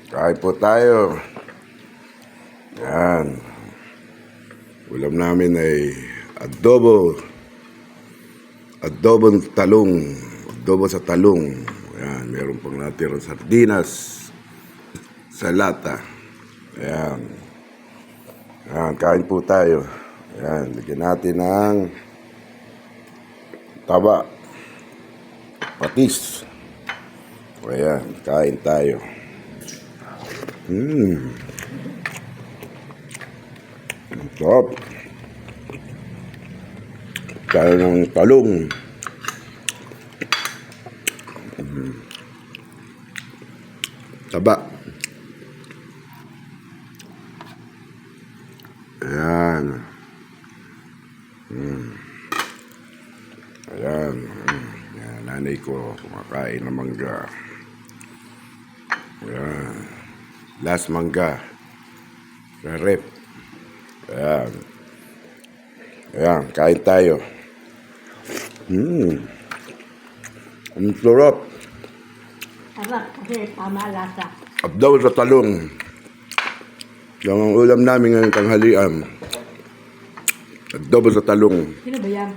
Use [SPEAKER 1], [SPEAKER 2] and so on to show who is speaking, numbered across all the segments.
[SPEAKER 1] Kain po tayo. Yan. Ulam namin ay adobo. Adobong talong. Adobo sa talong. Yan. Meron pang natirang sardinas sa lata. Yan. Yan. Kain po tayo. Yan. Lagyan natin ng taba. Patis. Ayan. Kain tayo. Ang sarap. Tayo ng talong. Taba. Ayan. Ayan. Ayan. Nanay ko kumakain ng mangga. Ayan. Last mangga. Sa rep. Ayan. Ayan. Kain tayo. Ang sarap.
[SPEAKER 2] Sarap kasi tama lasa.
[SPEAKER 1] Adobo sa talong. Yung ang ulam namin ngayong tanghalian. Adobo sa talong.
[SPEAKER 2] Sino ba yan?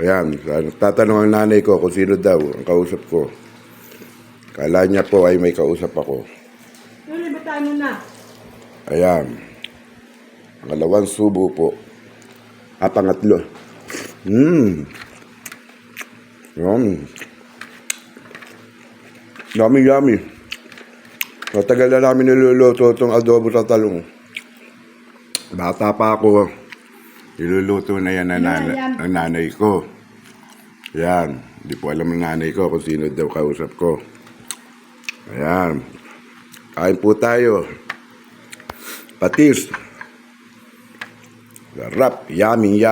[SPEAKER 1] Ayan. Tatanong ang nanay ko kung sino daw ang kausap ko. Kala niya po ay may kausap ako.
[SPEAKER 2] Sino ba tayo na?
[SPEAKER 1] Ayan. Pangalawang subo po. Pangatlo. Yummy. Matagal na namin niluluto itong adobo sa talong. Bata pa ako. Niluluto na yan ng nanay ko. Yan. Hindi po alam ng nanay ko kung sino daw kausap ko. Ayan. Kain po tayo. Patis. Sarap. Yummy.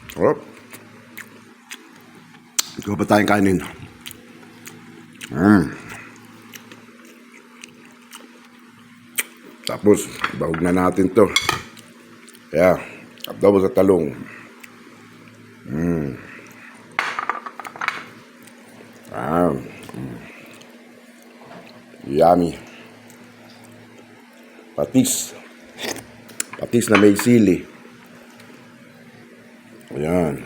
[SPEAKER 1] Sarap. Ito pa tayong kanin. Tapos, bahog na natin to. Kaya, adobo sa talong. Yummy. Patis. Patis na may sili. Ayan.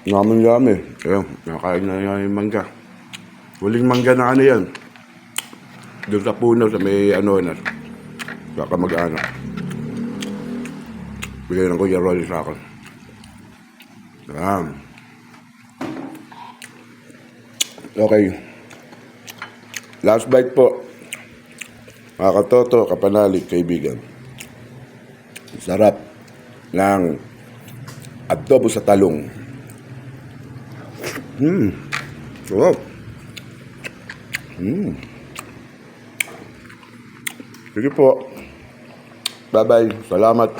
[SPEAKER 1] Yummy. Ayan, nakain na yung mangga. Huling mangga na ano yan. Doon sa puno sa may ano na. Saka mag-anak. Bigay ng Kuya Rolly sa akin. Ayan. Okay. Last bite po. Mga katoto, kapanalig, kaibigan. Sarap ng adobo sa talong. Sarap. Sige po. Bye-bye. Salamat.